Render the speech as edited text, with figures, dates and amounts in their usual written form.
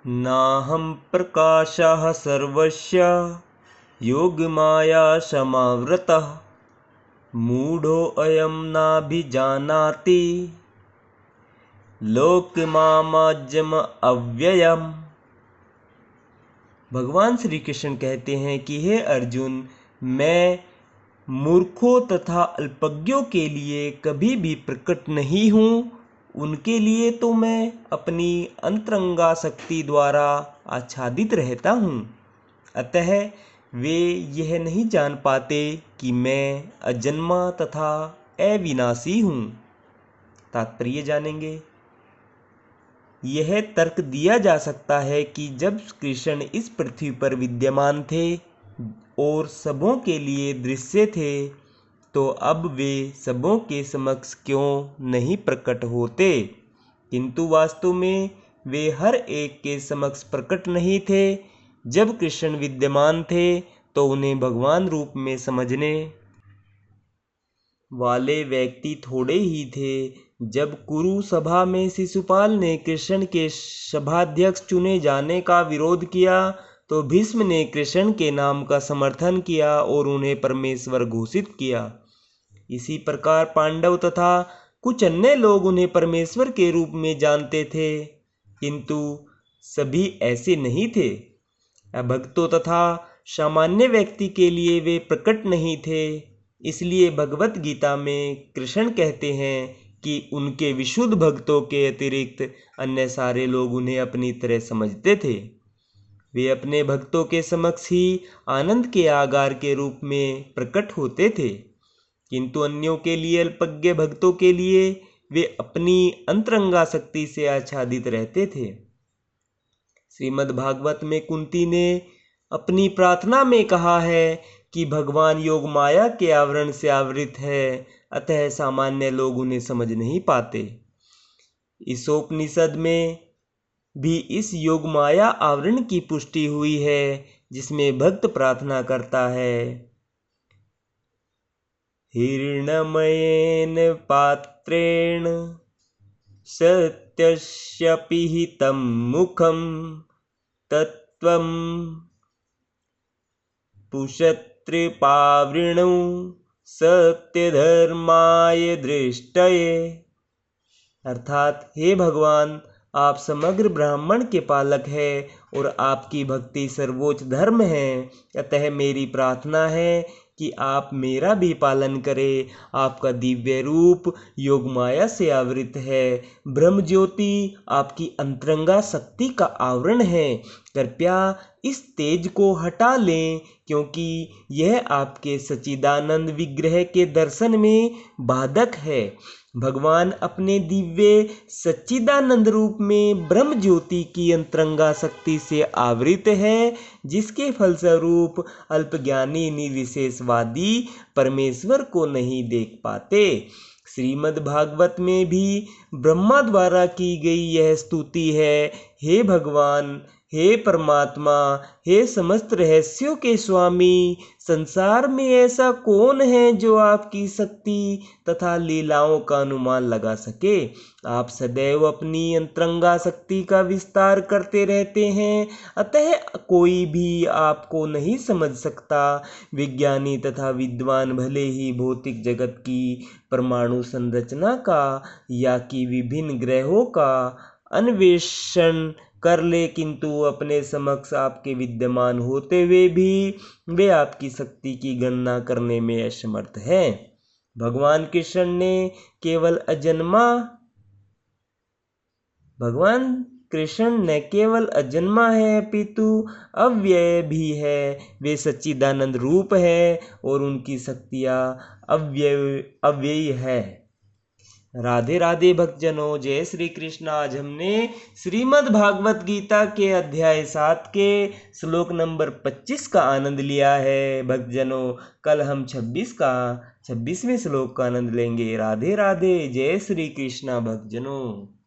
नाहं प्रकाशः सर्वस्य योगमाया समावृतः मूढोऽयं नाभिजानाति लोकमायाजम् अव्ययम्। भगवान श्री कृष्ण कहते हैं कि हे अर्जुन, मैं मूर्खों तथा अल्पज्ञों के लिए कभी भी प्रकट नहीं हूँ। उनके लिए तो मैं अपनी अंतरंगा शक्ति द्वारा आच्छादित रहता हूँ, अतः वे यह नहीं जान पाते कि मैं अजन्मा तथा अविनाशी हूँ। तात्पर्य जानेंगे। यह तर्क दिया जा सकता है कि जब कृष्ण इस पृथ्वी पर विद्यमान थे और सबों के लिए दृश्य थे, तो अब वे सबों के समक्ष क्यों नहीं प्रकट होते, किंतु वास्तव में वे हर एक के समक्ष प्रकट नहीं थे। जब कृष्ण विद्यमान थे तो उन्हें भगवान रूप में समझने वाले व्यक्ति थोड़े ही थे। जब कुरु सभा में शिशुपाल ने कृष्ण के सभाध्यक्ष चुने जाने का विरोध किया तो भीष्म ने कृष्ण के नाम का समर्थन किया और उन्हें परमेश्वर घोषित किया। इसी प्रकार पांडव तथा कुछ अन्य लोग उन्हें परमेश्वर के रूप में जानते थे, किंतु सभी ऐसे नहीं थे। अभक्तों तथा सामान्य व्यक्ति के लिए वे प्रकट नहीं थे। इसलिए भगवत गीता में कृष्ण कहते हैं कि उनके विशुद्ध भक्तों के अतिरिक्त अन्य सारे लोग उन्हें अपनी तरह समझते थे। वे अपने भक्तों के समक्ष ही आनंद के आगार के रूप में प्रकट होते थे, किंतु अन्यों के लिए, अल्पज्ञ भक्तों के लिए, वे अपनी अंतरंगा शक्ति से आच्छादित रहते थे। श्रीमद् भागवत में कुंती ने अपनी प्रार्थना में कहा है कि भगवान योग माया के आवरण से आवृत है, अतः सामान्य लोग उन्हें समझ नहीं पाते। ईशोपनिषद में भी इस योग माया आवरण की पुष्टि हुई है, जिसमें भक्त प्रार्थना करता है, हिरण्मयेन पात्रेण सत्यस्य पिहितं मुखं तत्त्वं पुषत्रिपावृणौ सत्यधर्माय दृष्टये। अर्थात, हे भगवान, आप समग्र ब्राह्मण के पालक हैं और आपकी भक्ति सर्वोच्च धर्म है, अतः मेरी प्रार्थना है कि आप मेरा भी पालन करें। आपका दिव्य रूप योग माया से आवृत है। ब्रह्म ज्योति आपकी अंतरंगा शक्ति का आवरण है। कृपया इस तेज को हटा लें, क्योंकि यह आपके सच्चिदानंद विग्रह के दर्शन में बाधक है। भगवान अपने दिव्य सच्चिदानंद रूप में ब्रह्म ज्योति की अंतरंगा शक्ति से आवृत है, जिसके फलस्वरूप अल्पज्ञानी निर्विशेषवादी परमेश्वर को नहीं देख पाते। श्रीमद् भागवत में भी ब्रह्मा द्वारा की गई यह स्तुति है, हे भगवान, हे परमात्मा, हे समस्त रहस्यों के स्वामी, संसार में ऐसा कौन है जो आपकी शक्ति तथा लीलाओं का अनुमान लगा सके। आप सदैव अपनी अंतरंगा शक्ति का विस्तार करते रहते हैं, अतः कोई भी आपको नहीं समझ सकता। विज्ञानी तथा विद्वान भले ही भौतिक जगत की परमाणु संरचना का या कि विभिन्न ग्रहों का अन्वेषण कर ले, किंतु अपने समक्ष आपके विद्यमान होते हुए भी वे आपकी शक्ति की गणना करने में असमर्थ है। भगवान कृष्ण न केवल अजन्मा है, अपितु अव्यय भी है। वे सच्चिदानंद रूप है और उनकी शक्तियाँ अव्ययी है। राधे राधे भक्तजनों, जय श्री कृष्ण। आज हमने श्रीमद् भागवत गीता के अध्याय 7 के श्लोक नंबर 25 का आनंद लिया है। भक्तजनों, कल हम 26वें श्लोक का आनंद लेंगे। राधे राधे, जय श्री कृष्ण भक्तजनों।